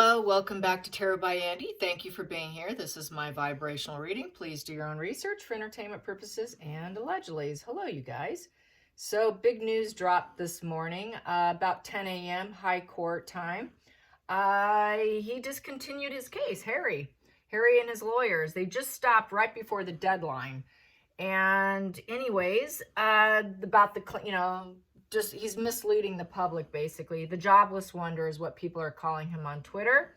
Hello, welcome back to Tarot by Andy. Thank you for being here. This is my vibrational reading. Please do your own research for entertainment purposes and allegedly. Hello, you guys. So, big news dropped this morning, about 10 a.m. High Court time. He discontinued his case, Harry and his lawyers. They just stopped right before the deadline. And anyways, about the, just he's misleading the public, basically. The jobless wonder is what people are calling him on Twitter.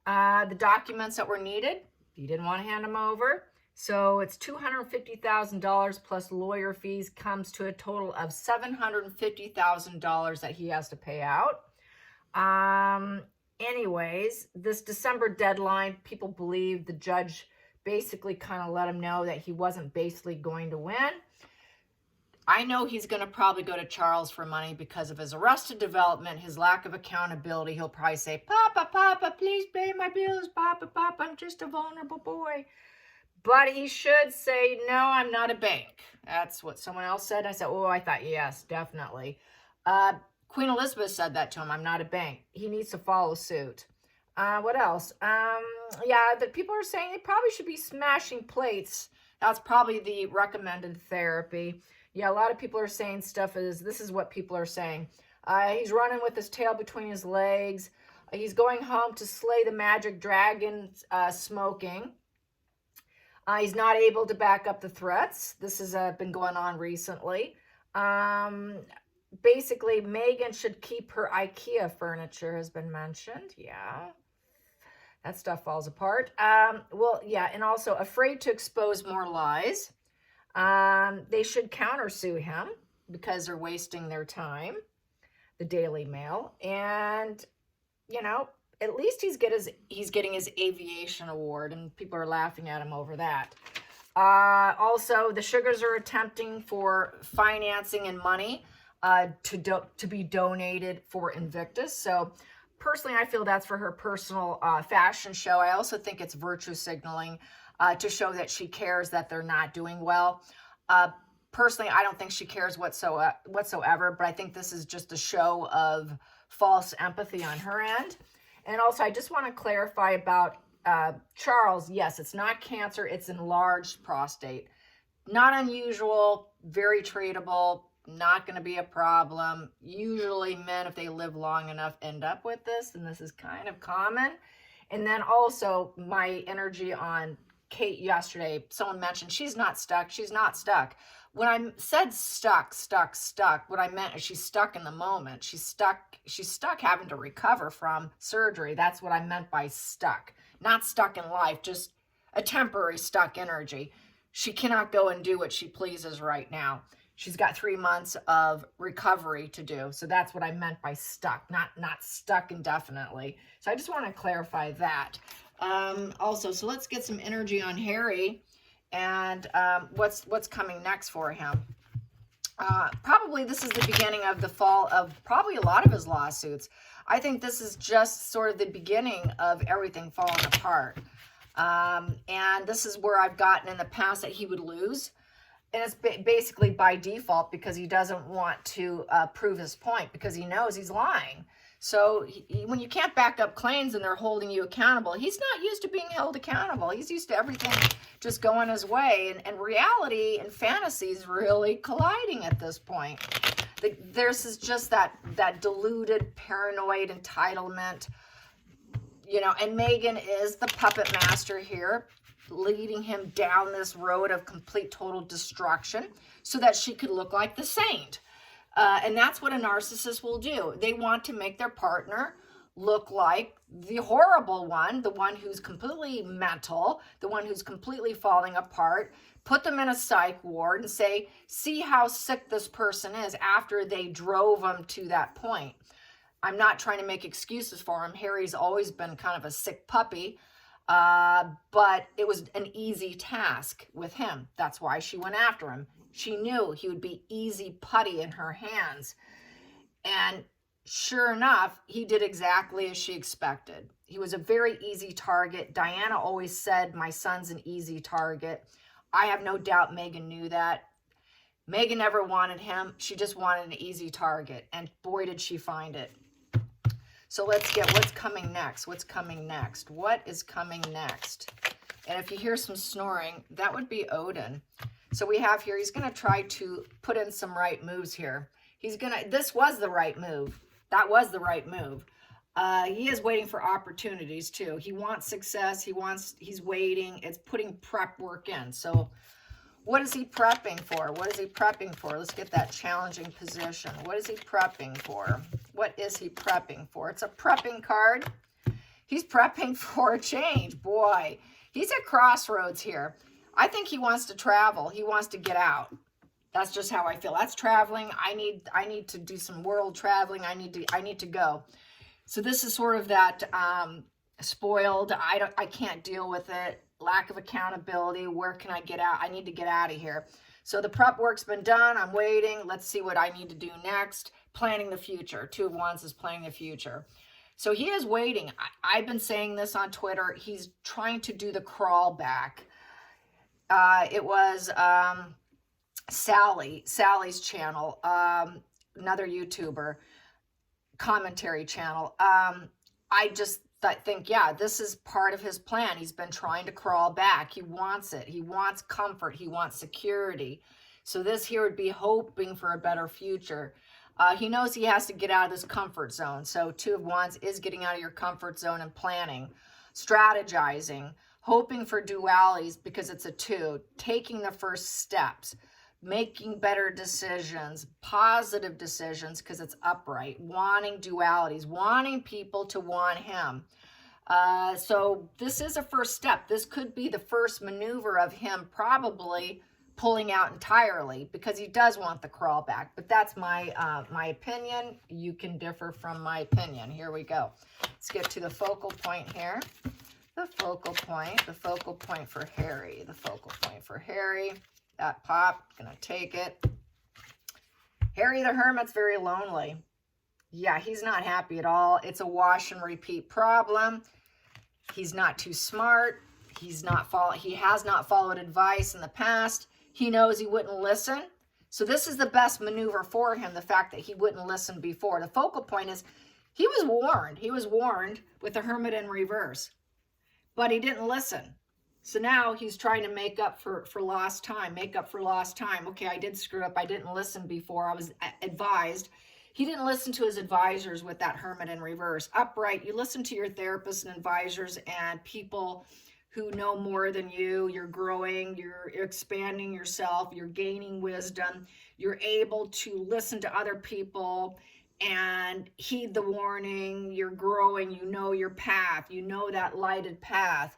The documents that were needed, he didn't want to hand them over. So it's $250,000 plus lawyer fees, comes to a total of $750,000 that he has to pay out. Anyways, this December deadline, people believe the judge basically kind of let him know that he wasn't basically going to win. I know he's going to probably go to Charles for money because of his arrested development, his lack of accountability. He'll probably say, Papa, Papa, please pay my bills. Papa, Papa, I'm just a vulnerable boy. But he should say, no, I'm not a bank. That's what someone else said. I said, oh, I thought, yes, definitely. Queen Elizabeth said that to him, I'm not a bank. He needs to follow suit. What else? The people are saying they probably should be smashing plates. That's probably the recommended therapy. Yeah, a lot of people are saying this is what people are saying. He's running with his tail between his legs. He's going home to slay the magic dragon, smoking. He's not able to back up the threats. This has been going on recently. Basically, Meghan should keep her IKEA furniture, has been mentioned. Yeah, that stuff falls apart. And also afraid to expose more lies. They should countersue him because they're wasting their time, the Daily Mail. And, at least he's getting his aviation award, and people are laughing at him over that. Also, the Sugars are attempting for financing and money to be donated for Invictus. So personally, I feel that's for her personal fashion show. I also think it's virtue signaling to show that she cares that they're not doing well. Personally, I don't think she cares whatsoever, but I think this is just a show of false empathy on her end. And also, I just want to clarify about Charles. Yes, it's not cancer. It's enlarged prostate. Not unusual, very treatable, not going to be a problem. Usually men, if they live long enough, end up with this, and this is kind of common. And then also my energy on Kate yesterday, someone mentioned she's not stuck. She's not stuck. When I said stuck, what I meant is she's stuck in the moment. She's stuck having to recover from surgery. That's what I meant by stuck. Not stuck in life, just a temporary stuck energy. She cannot go and do what she pleases right now. She's got 3 months of recovery to do. So that's what I meant by stuck, not stuck indefinitely. So I just want to clarify that. Also, so let's get some energy on Harry and what's coming next for him. Probably this is the beginning of the fall of probably a lot of his lawsuits. I think this is just sort of the beginning of everything falling apart. And this is where I've gotten in the past that he would lose. And it's basically by default because he doesn't want to prove his point because he knows he's lying. So when you can't back up claims and they're holding you accountable, he's not used to being held accountable. He's used to everything just going his way. And reality and fantasy is really colliding at this point. There's just that deluded, paranoid entitlement, and Meghan is the puppet master here, leading him down this road of complete, total destruction so that she could look like the saint. And that's what a narcissist will do. They want to make their partner look like the horrible one, the one who's completely mental, the one who's completely falling apart, put them in a psych ward and say, see how sick this person is after they drove him to that point. I'm not trying to make excuses for him. Harry's always been kind of a sick puppy. But it was an easy task with him. That's why she went after him. She knew he would be easy putty in her hands. And sure enough, he did exactly as she expected. He was a very easy target. Diana always said, my son's an easy target. I have no doubt Meghan knew that. Meghan never wanted him. She just wanted an easy target. And boy, did she find it. So let's get what's coming next. What's coming next? What is coming next? And if you hear some snoring, that would be Odin. So we have here, he's going to try to put in some right moves here. This was the right move. That was the right move. He is waiting for opportunities too. He wants success. He's waiting. It's putting prep work in. So what is he prepping for? What is he prepping for? Let's get that challenging position. What is he prepping for? What is he prepping for? It's a prepping card. He's prepping for a change. Boy, he's at crossroads here. I think he wants to travel. He wants to get out. That's just how I feel. That's traveling. I need to do some world traveling. I need to go. So this is sort of that spoiled. I can't deal with it. Lack of accountability. Where can I get out? I need to get out of here. So the prep work's been done. I'm waiting. Let's see what I need to do next. Planning the future. Two of Wands is planning the future. So he is waiting. I've been saying this on Twitter. He's trying to do the crawl back. It was Sally's channel, another YouTuber commentary channel. I just think, yeah, this is part of his plan. He's been trying to crawl back. He wants it. He wants comfort. He wants security. So this here would be hoping for a better future. He knows he has to get out of this comfort zone. So Two of Wands is getting out of your comfort zone and planning, strategizing, hoping for dualities because it's a 2, taking the first steps, making better decisions, positive decisions because it's upright, wanting dualities, wanting people to want him. So this is a first step. This could be the first maneuver of him probably pulling out entirely because he does want the crawl back. But that's my opinion. You can differ from my opinion. Here we go. Let's get to the focal point here. The focal point for Harry. The focal point for Harry. That pop, gonna take it. Harry the Hermit's very lonely. Yeah, he's not happy at all. It's a wash and repeat problem. He's not too smart. He has not followed advice in the past. He knows he wouldn't listen. So this is the best maneuver for him, the fact that he wouldn't listen before. The focal point is he was warned. He was warned with the Hermit in reverse, but he didn't listen. So now he's trying to make up for lost time, Okay, I did screw up. I didn't listen before. I was advised. He didn't listen to his advisors with that Hermit in reverse. Upright, you listen to your therapists and advisors and people who know more than you. You're growing, you're expanding yourself, you're gaining wisdom. You're able to listen to other people and heed the warning. You're growing, you know your path. You know that lighted path.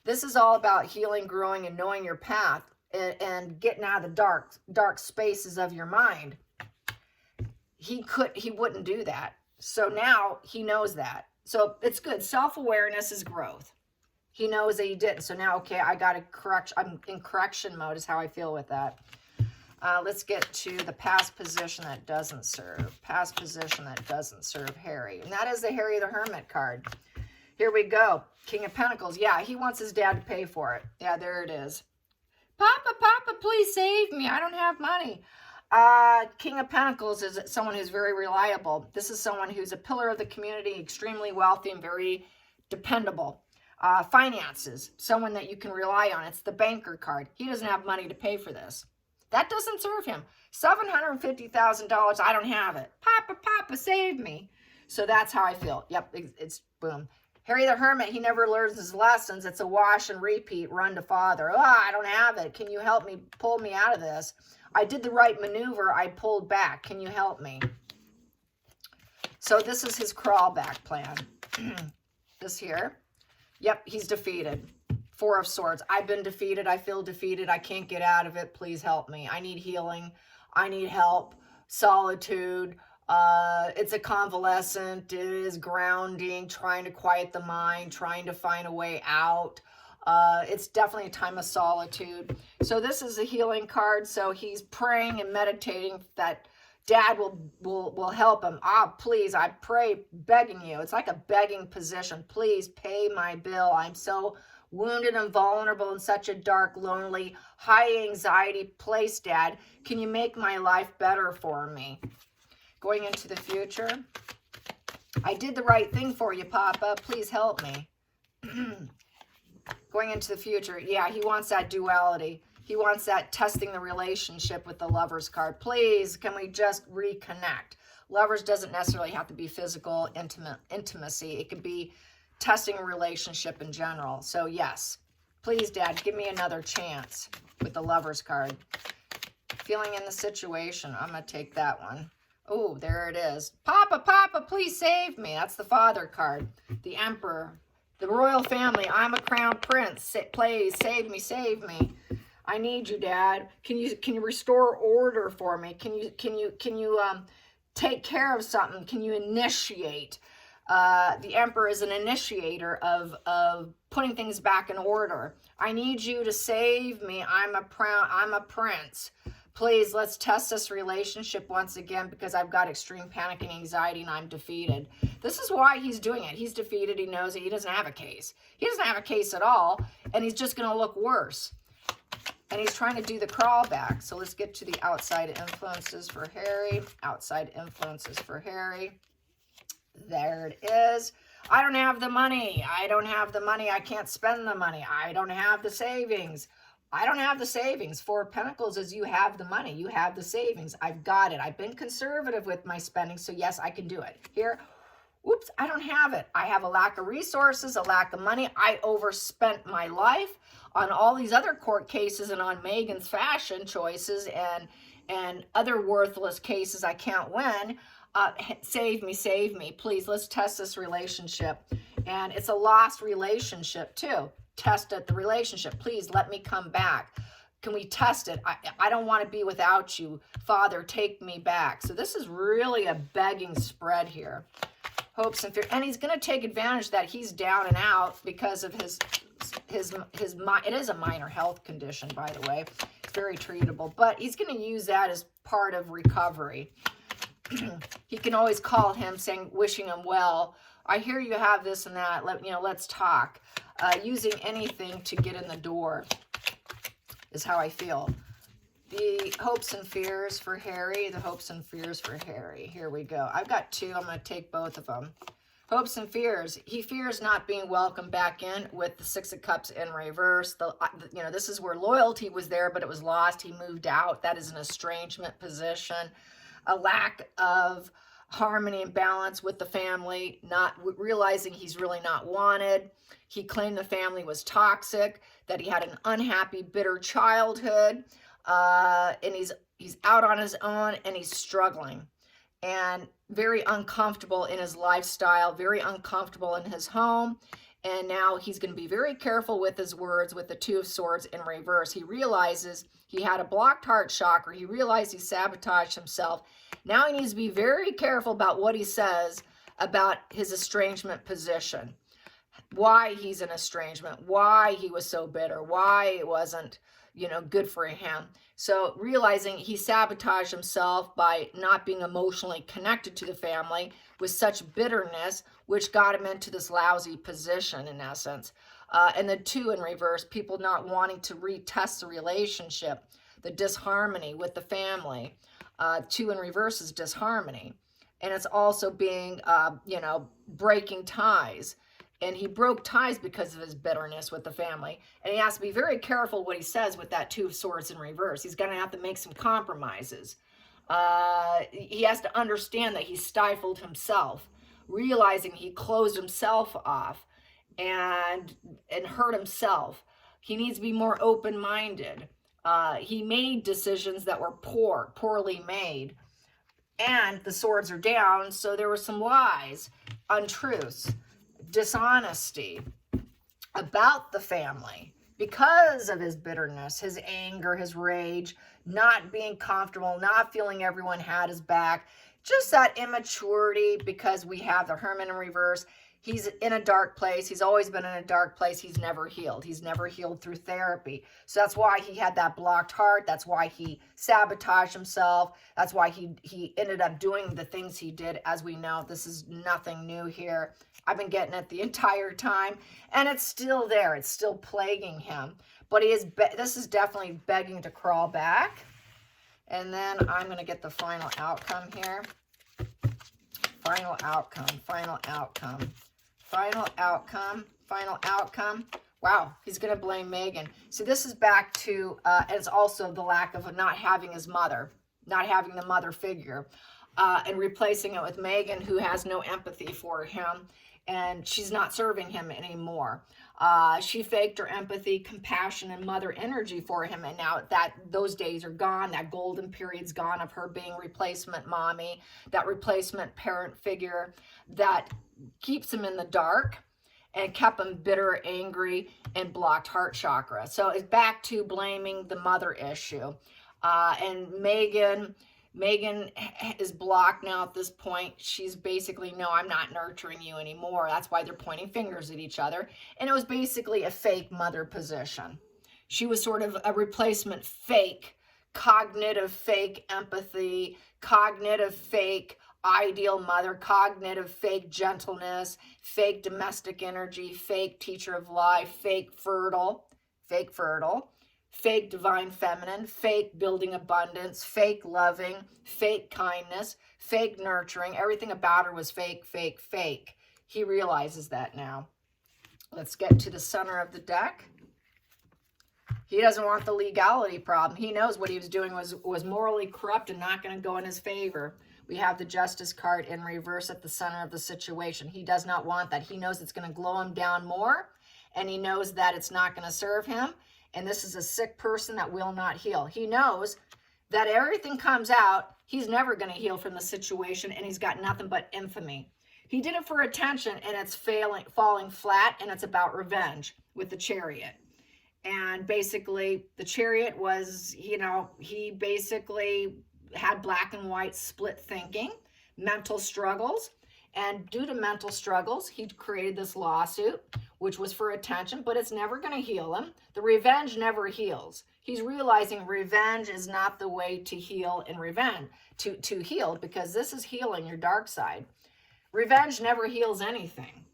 This is all about healing, growing, and knowing your path and getting out of the dark spaces of your mind. He wouldn't do that. So now he knows that. So it's good. Self-awareness is growth. He knows that he didn't. So now, okay, I got to correct. I'm in correction mode is how I feel with that. Let's get to the past position that doesn't serve. Past position that doesn't serve Harry. And that is the Harry the Hermit card. Here we go. King of Pentacles. Yeah, he wants his dad to pay for it. Yeah, there it is. Papa, please save me. I don't have money. King of Pentacles is someone who's very reliable. This is someone who's a pillar of the community, extremely wealthy and very dependable. Finances, someone that you can rely on. It's the banker card. He doesn't have money to pay for this. That doesn't serve him. $750,000. I don't have it. Papa, save me. So that's how I feel. Yep, it's boom. Harry the Hermit, he never learns his lessons. It's a wash and repeat, run to father. Oh, I don't have it. Can you help me, pull me out of this? I did the right maneuver. I pulled back. Can you help me? So this is his crawl back plan. This here. Yep, he's defeated. 4 of Swords. I've been defeated. I feel defeated. I can't get out of it. Please help me. I need healing. I need help. Solitude. It's a convalescent. It is grounding, trying to quiet the mind, trying to find a way out. It's definitely a time of solitude. So this is a healing card. So he's praying and meditating that dad will help him. Please, I pray, begging you. It's like a begging position. Please pay my bill. I'm so wounded and vulnerable in such a dark, lonely, high anxiety place, Dad. Can you make my life better for me? Going into the future. I did the right thing for you, Papa. Please help me. Going into the future. Yeah, he wants that duality. He wants that testing the relationship with the Lovers card. Please, can we just reconnect? Lovers doesn't necessarily have to be physical intimacy. It could be testing a relationship in general. So yes, please, Dad, give me another chance with the Lovers card. Feeling in the situation. I'm going to take that one. Oh, there it is. Papa, Papa, please save me. That's the Father card. The Emperor. The royal family. I'm a crown prince. Please save me, save me. I need you, Dad. Can you restore order for me? Can you take care of something? Can you initiate? The Emperor is an initiator of putting things back in order. I need you to save me. I'm a prince. Please, let's test this relationship once again, because I've got extreme panic and anxiety and I'm defeated. This is why he's doing it. He's defeated. He knows that he doesn't have a case. He doesn't have a case at all, and he's just going to look worse. And he's trying to do the crawl back. So let's get to the outside influences for Harry. Outside influences for Harry. There it is. I don't have the money. I don't have the money. I can't spend the money. I don't have the savings. I don't have the savings. Four of Pentacles is you have the money. You have the savings. I've got it. I've been conservative with my spending, so yes, I can do it. Here, oops, I don't have it. I have a lack of resources, a lack of money. I overspent my life on all these other court cases and on Megan's fashion choices and other worthless cases I can't win. Save me, please. Let's test this relationship. And it's a lost relationship too. Test it, the relationship. Please let me come back. Can we test it? I don't want to be without you. Father, take me back. So this is really a begging spread here. Hopes and fear. And he's going to take advantage that he's down and out because of his it is a minor health condition, by the way. It's very treatable, but he's going to use that as part of recovery. He can always call him saying, wishing him well. I hear you have this and that. Let's talk. Using anything to get in the door is how I feel. The hopes and fears for Harry. The hopes and fears for Harry. Here we go. I've got two. I'm going to take both of them. Hopes and fears. He fears not being welcomed back in with the Six of Cups in reverse. This is where loyalty was there, but it was lost. He moved out. That is an estrangement position. A lack of harmony and balance with the family, not realizing he's really not wanted. He claimed the family was toxic, that he had an unhappy, bitter childhood, and he's out on his own and he's struggling and very uncomfortable in his lifestyle, very uncomfortable in his home. And now he's going to be very careful with his words with the Two of Swords in reverse. He realizes he had a blocked heart chakra. He realized he sabotaged himself. Now he needs to be very careful about what he says about his estrangement position. Why he's in estrangement, why he was so bitter, why it wasn't, good for him. So realizing he sabotaged himself by not being emotionally connected to the family with such bitterness, which got him into this lousy position in essence. And the two in reverse, people not wanting to retest the relationship, the disharmony with the family. Two in reverse is disharmony. And it's also being, breaking ties. And he broke ties because of his bitterness with the family. And he has to be very careful what he says with that Two of Swords in reverse. He's going to have to make some compromises. He has to understand that he stifled himself, realizing he closed himself off and hurt himself. He needs to be more open-minded. He made decisions that were poorly made. And the swords are down, so there were some lies, untruths, dishonesty about the family because of his bitterness, his anger, his rage, not being comfortable, not feeling everyone had his back, just that immaturity because we have the Hermit in reverse. He's in a dark place. He's always been in a dark place. He's never healed. He's never healed through therapy. So that's why he had that blocked heart. That's why he sabotaged himself. That's why he ended up doing the things he did. As we know, this is nothing new here. I've been getting it the entire time, and it's still there. It's still plaguing him. But this is definitely begging to crawl back. And then I'm going to get the final outcome here Final outcome, final outcome, final outcome, final outcome. Wow, he's going to blame Megan. So this is back to, and it's also the lack of not having his mother, not having the mother figure, and replacing it with Megan, who has no empathy for him, and she's not serving him anymore. She faked her empathy, compassion, and mother energy for him, and now those days are gone. That golden period's gone of her being replacement mommy, that replacement parent figure that keeps him in the dark and kept him bitter, angry, and blocked heart chakra. So it's back to blaming the mother issue. And Megan is blocked now at this point. She's basically, no, I'm not nurturing you anymore. That's why they're pointing fingers at each other. And it was basically a fake mother position. She was sort of a replacement fake, cognitive fake empathy, cognitive fake ideal mother, cognitive fake gentleness, fake domestic energy, fake teacher of life, fake fertile, fake divine feminine, fake building abundance, fake loving, fake kindness, fake nurturing. Everything about her was fake, fake, fake. He realizes that now. Let's get to the center of the deck. He doesn't want the legality problem. He knows what he was doing was morally corrupt and not going to go in his favor. We have the Justice card in reverse at the center of the situation. He does not want that. He knows it's going to glow him down more, and he knows that it's not going to serve him. And this is a sick person that will not heal. He knows that everything comes out, he's never going to heal from the situation, and he's got nothing but infamy. He did it for attention, and it's falling flat, and it's about revenge with the Chariot. And basically, the Chariot was, he basically had black and white split thinking, mental struggles. And due to mental struggles, he created this lawsuit, which was for attention, but it's never going to heal him. The revenge never heals. He's realizing revenge is not the way to heal and revenge, to heal, because this is healing your dark side. Revenge never heals anything.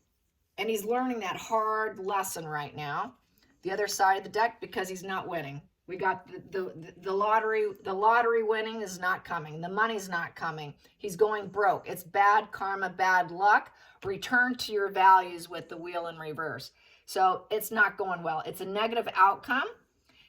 And he's learning that hard lesson right now. The other side of the deck, because he's not winning. We got the lottery winning is not coming. The money's not coming. He's going broke. It's bad karma, bad luck. Return to your values with the wheel in reverse. So it's not going well. It's a negative outcome.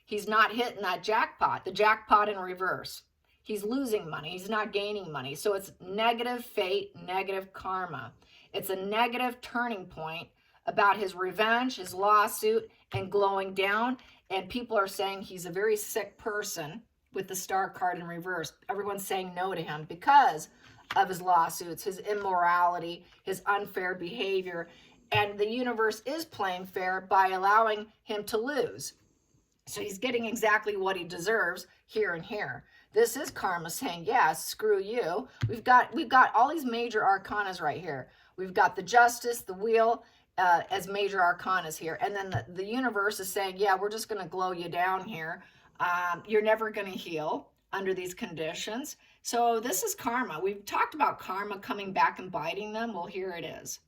He's not hitting that jackpot, the jackpot in reverse. He's losing money. He's not gaining money. So it's negative fate, negative karma. It's a negative turning point about his revenge, his lawsuit, and glowing down. And people are saying he's a very sick person with the Star card in reverse. Everyone's saying no to him because of his lawsuits, his immorality, his unfair behavior. And the universe is playing fair by allowing him to lose. So he's getting exactly what he deserves here and here. This is karma saying, yeah, screw you. We've got all these major arcanas right here. We've got the Justice, the Wheel, as major arcanas here. And then the universe is saying, yeah, we're just going to glow you down here. You're never going to heal under these conditions. So this is karma. We've talked about karma coming back and biting them. Well, here it is.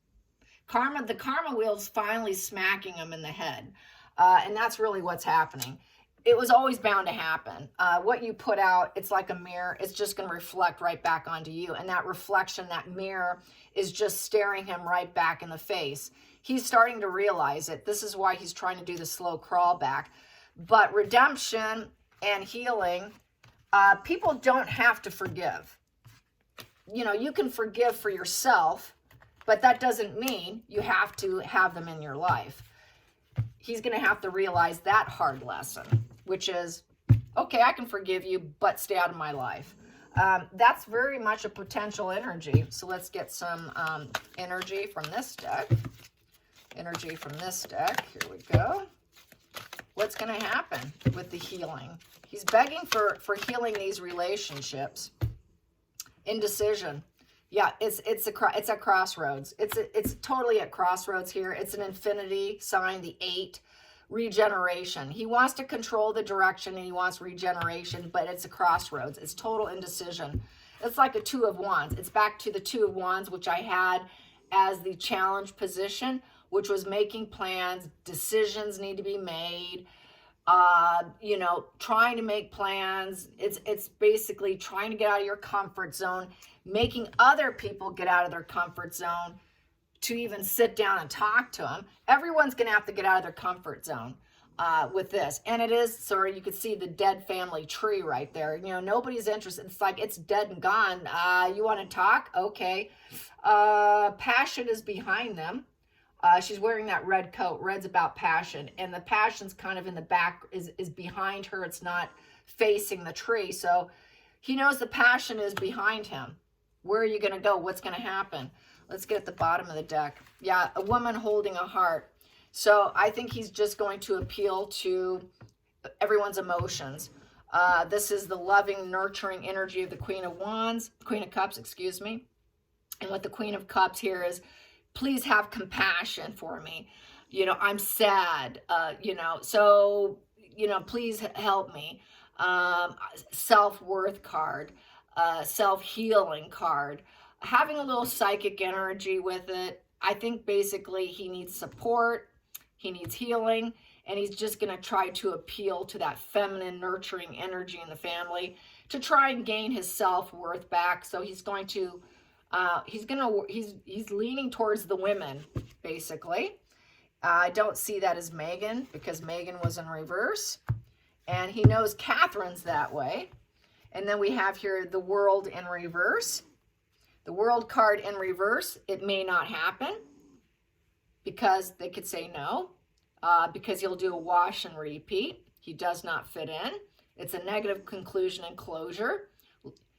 The karma wheel's finally smacking them in the head. And that's really what's happening. It was always bound to happen. What you put out, it's like a mirror. It's just going to reflect right back onto you. And that reflection, that mirror, is just staring him right back in the face. He's starting to realize it. This is why he's trying to do the slow crawl back. But redemption and healing, people don't have to forgive. You can forgive for yourself, but that doesn't mean you have to have them in your life. He's going to have to realize that hard lesson, which is, okay, I can forgive you, but stay out of my life. That's very much a potential energy. So let's get some energy from this deck. Energy from this deck. Here we go. What's going to happen with the healing? He's begging for healing these relationships. Indecision. Yeah, it's at crossroads. It's totally at crossroads here. It's an infinity sign, the 8. Regeneration. He wants to control the direction and he wants regeneration, but it's a crossroads. It's total indecision. It's like a 2 of Wands. It's back to the 2 of Wands, which I had as the challenge position, which was making plans. Decisions need to be made. Trying to make plans. It's basically trying to get out of your comfort zone, making other people get out of their comfort zone to even sit down and talk to him. Everyone's going to have to get out of their comfort zone with this. And it is, sorry, you can see the dead family tree right there. You know, nobody's interested. It's like it's dead and gone. You want to talk? Okay. Passion is behind them. She's wearing that red coat. Red's about passion. And the passion's kind of in the back, is behind her. It's not facing the tree. So he knows the passion is behind him. Where are you going to go? What's going to happen? Let's get at the bottom of the deck. Yeah, a woman holding a heart. So I think he's just going to appeal to everyone's emotions. This is the loving, nurturing energy of the Queen of Wands, Queen of Cups, excuse me. And what the Queen of Cups here is, please have compassion for me. You know, I'm sad, you know, so, you know, please help me. Self-worth card, self-healing card, having a little psychic energy with it. I think basically he needs support. He needs healing, and he's just going to try to appeal to that feminine, nurturing energy in the family to try and gain his self-worth back. So he's going to, he's leaning towards the women, basically. I don't see that as Megan, because Megan was in reverse, and he knows Catherine's that way. And then we have here the World in reverse. The World card in reverse, it may not happen, because they could say no, because he'll do a wash and repeat. He does not fit in. It's a negative conclusion and closure.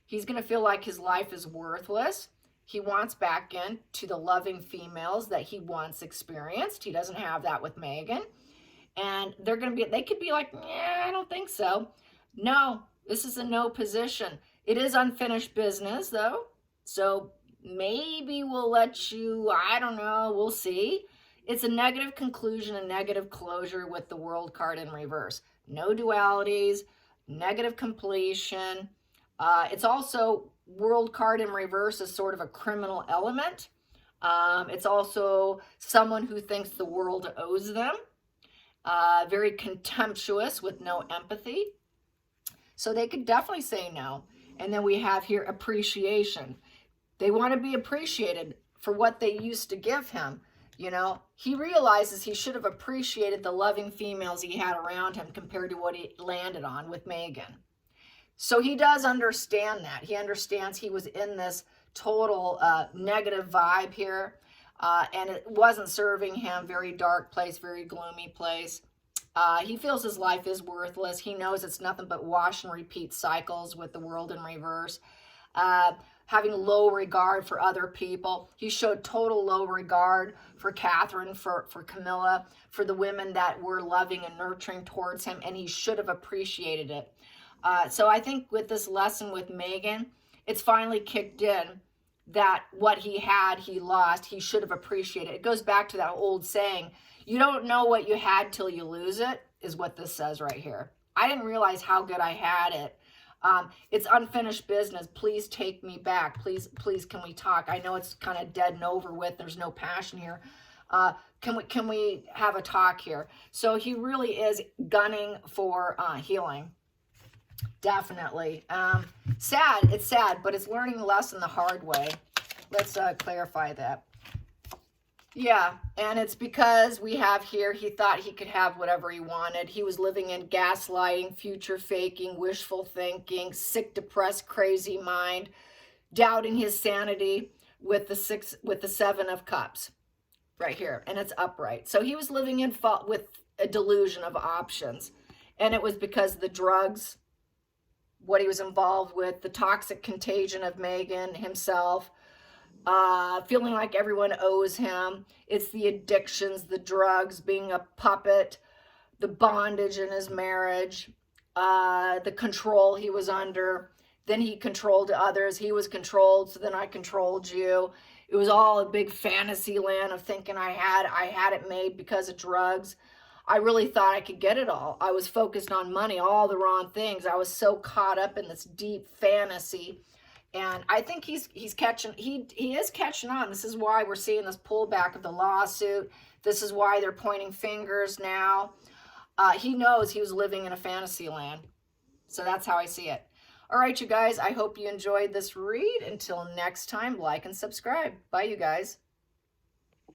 He's going to feel like his life is worthless. He wants back in to the loving females that he once experienced. He doesn't have that with Megan. And they're going to be, they could be like, yeah, I don't think so. No, this is a no position. It is unfinished business, though. So maybe we'll let you, I don't know, we'll see. It's a negative conclusion, a negative closure with the World card in reverse. No dualities, negative completion. It's also, World card in reverse is sort of a criminal element. It's also someone who thinks the world owes them. Very contemptuous with no empathy. So they could definitely say no. And then we have here appreciation. They want to be appreciated for what they used to give him. You know, he realizes he should have appreciated the loving females he had around him compared to what he landed on with Megan. So he does understand that. He understands he was in this total negative vibe here, and it wasn't serving him. Very dark place, very gloomy place. He feels his life is worthless. He knows it's nothing but wash and repeat cycles with the World in reverse. Having low regard for other people. He showed total low regard for Catherine, for Camilla, for the women that were loving and nurturing towards him, and he should have appreciated it. So I think with this lesson with Megan, it's finally kicked in that what he had, he lost. He should have appreciated it. It goes back to that old saying, you don't know what you had till you lose it, is what this says right here. I didn't realize how good I had it. It's unfinished business. Please take me back. Please, can we talk? I know it's kind of dead and over with. There's no passion here. Can we have a talk here? So he really is gunning for healing. Definitely. Sad. It's sad, but it's learning the lesson the hard way. Let's clarify that. Yeah, and it's because we have here, he thought he could have whatever he wanted. He was living in gaslighting, future faking, wishful thinking, sick, depressed, crazy mind, doubting his sanity with the 7 of Cups right here, and it's upright. So he was living in fault with a delusion of options, and it was because of the drugs, what he was involved with, the toxic contagion of Megan himself, feeling like everyone owes him. It's the addictions, the drugs, being a puppet, the bondage in his marriage, the control he was under. Then he controlled others. He was controlled, so then I controlled you. It was all a big fantasy land of thinking I had it made because of drugs. I really thought I could get it all. I was focused on money, all the wrong things. I was so caught up in this deep fantasy. And I think he is catching on. This is why we're seeing this pullback of the lawsuit. This is why they're pointing fingers now. He knows he was living in a fantasy land. So that's how I see it. All right, you guys, I hope you enjoyed this read. Until next time, like and subscribe. Bye, you guys.